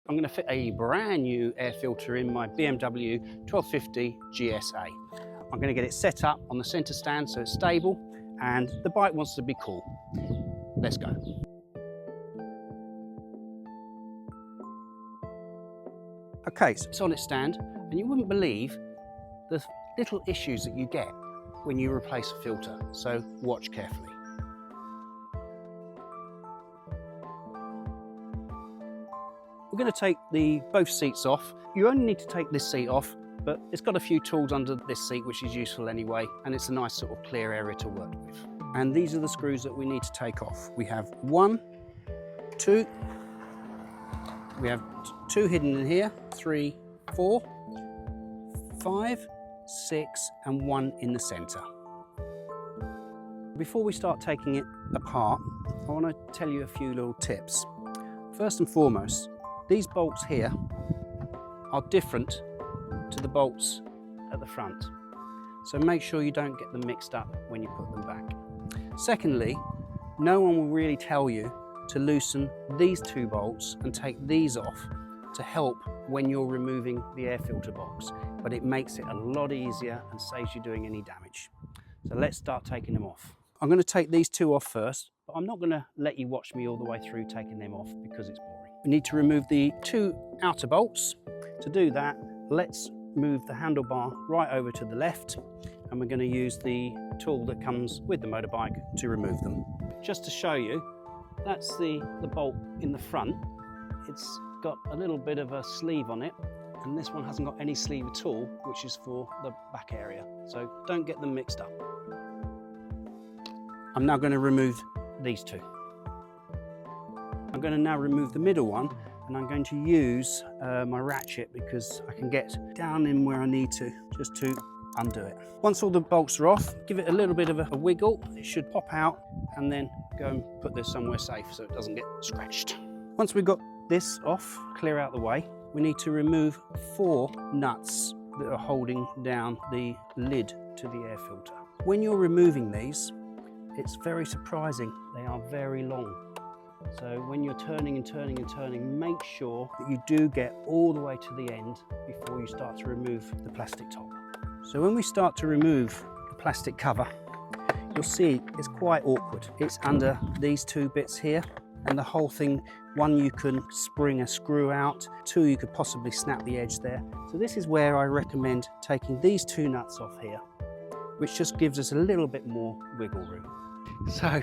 I'm going to fit a brand new air filter in my BMW 1250 GSA. I'm going to get it set up on the centre stand so it's stable, and the bike wants to be cool. Let's go. Okay, so it's on its stand, and you wouldn't believe the little issues that you get when you replace a filter, so watch carefully. We're going to take both seats off. You only need to take this seat off, but it's got a few tools under this seat which is useful anyway, and it's a nice sort of clear area to work with. And these are the screws that we need to take off. We have 1, 2, we have 2 hidden in here, 3, 4, 5, 6 and 1 in the centre. Before we start taking it apart, I want to tell you a few little tips. First and foremost, these bolts here are different to the bolts at the front, so make sure you don't get them mixed up when you put them back. Secondly, no one will really tell you to loosen these 2 bolts and take these off to help when you're removing the air filter box, but it makes it a lot easier and saves you doing any damage. So let's start taking them off. I'm going to take these 2 off first, but I'm not going to let you watch me all the way through taking them off because it's boring. We need to remove the 2 outer bolts. To do that, let's move the handlebar right over to the left, and we're going to use the tool that comes with the motorbike to remove them. Just to show you, that's the bolt in the front. It's got a little bit of a sleeve on it, and this one hasn't got any sleeve at all, which is for the back area. So don't get them mixed up. I'm now going to remove these 2. I'm going to now remove the middle one, and I'm going to use my ratchet because I can get down in where I need to, just to undo it. Once all the bolts are off, give it a little bit of a wiggle. It should pop out, and then go and put this somewhere safe so it doesn't get scratched. Once we've got this off, clear out the way, we need to remove 4 nuts that are holding down the lid to the air filter. When you're removing these, it's very surprising. They are very long. So when you're turning and turning and turning, make sure that you do get all the way to the end before you start to remove the plastic top. So when we start to remove the plastic cover, you'll see it's quite awkward. It's under these 2 bits here, and the whole thing, 1 you can spring a screw out, 2 you could possibly snap the edge there. So this is where I recommend taking these 2 nuts off here, which just gives us a little bit more wiggle room. So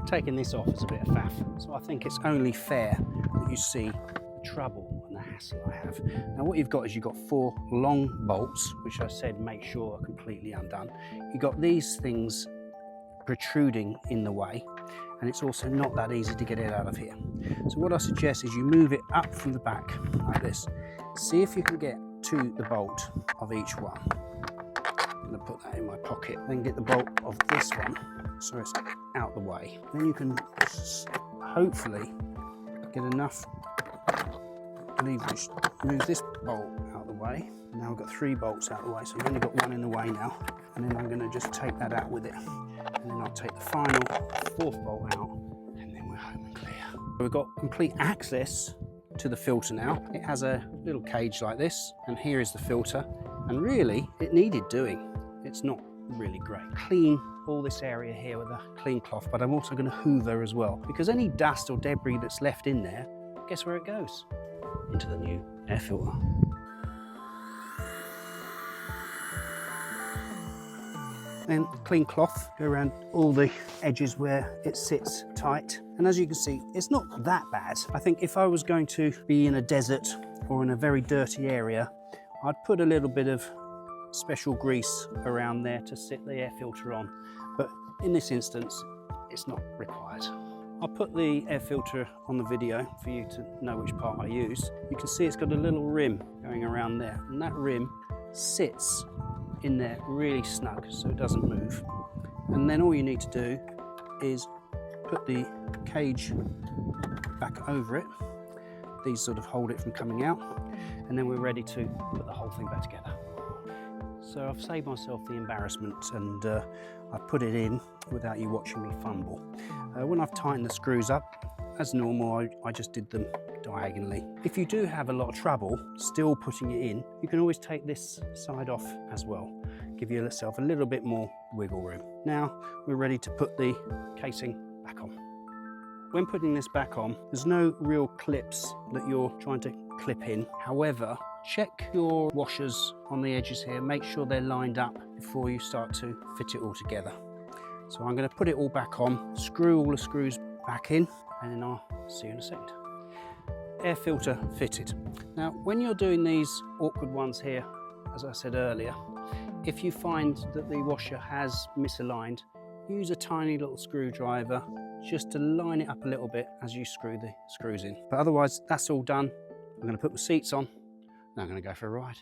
taking this off is a bit of faff, so I think it's only fair that you see the trouble and the hassle I have. Now what you've got is you've got 4 long bolts, which I said make sure are completely undone. You've got these things protruding in the way, and it's also not that easy to get it out of here. So what I suggest is you move it up from the back like this. See if you can get to the bolt of each one. I'm going to put that in my pocket, then get the bolt of this one so it's out the way. Then you can hopefully get enough leverage. Move this bolt out the way. Now we've got 3 bolts out the way, so we've only got 1 in the way now. And then I'm going to just take that out with it. And then I'll take the final 4th bolt out, and then we're home and clear. We've got complete access to the filter now. It has a little cage like this, and here is the filter. And really, it needed doing. It's not really great. Clean all this area here with a clean cloth, but I'm also going to hoover as well, because any dust or debris that's left in there, guess where it goes? Into the new air filter. Then clean cloth, go around all the edges where it sits tight. And as you can see, it's not that bad. I think if I was going to be in a desert or in a very dirty area, I'd put a little bit of special grease around there to sit the air filter on. But in this instance, it's not required. I'll put the air filter on the video for you to know which part I use. You can see it's got a little rim going around there, and that rim sits in there really snug so it doesn't move. And then all you need to do is put the cage back over it. These sort of hold it from coming out, and then we're ready to put the whole thing back together. So I've saved myself the embarrassment, and I've put it in without you watching me fumble. When I've tightened the screws up, as normal, I just did them diagonally. If you do have a lot of trouble still putting it in, you can always take this side off as well. Give yourself a little bit more wiggle room. Now we're ready to put the casing back on. When putting this back on, there's no real clips that you're trying to clip in. However, check your washers on the edges here, make sure they're lined up before you start to fit it all together. So I'm going to put it all back on, screw all the screws back in, and then I'll see you in a second. Air filter fitted. Now, when you're doing these awkward ones here, as I said earlier, if you find that the washer has misaligned, use a tiny little screwdriver just to line it up a little bit as you screw the screws in. But otherwise, that's all done. I'm going to put the seats on, and I'm going to go for a ride.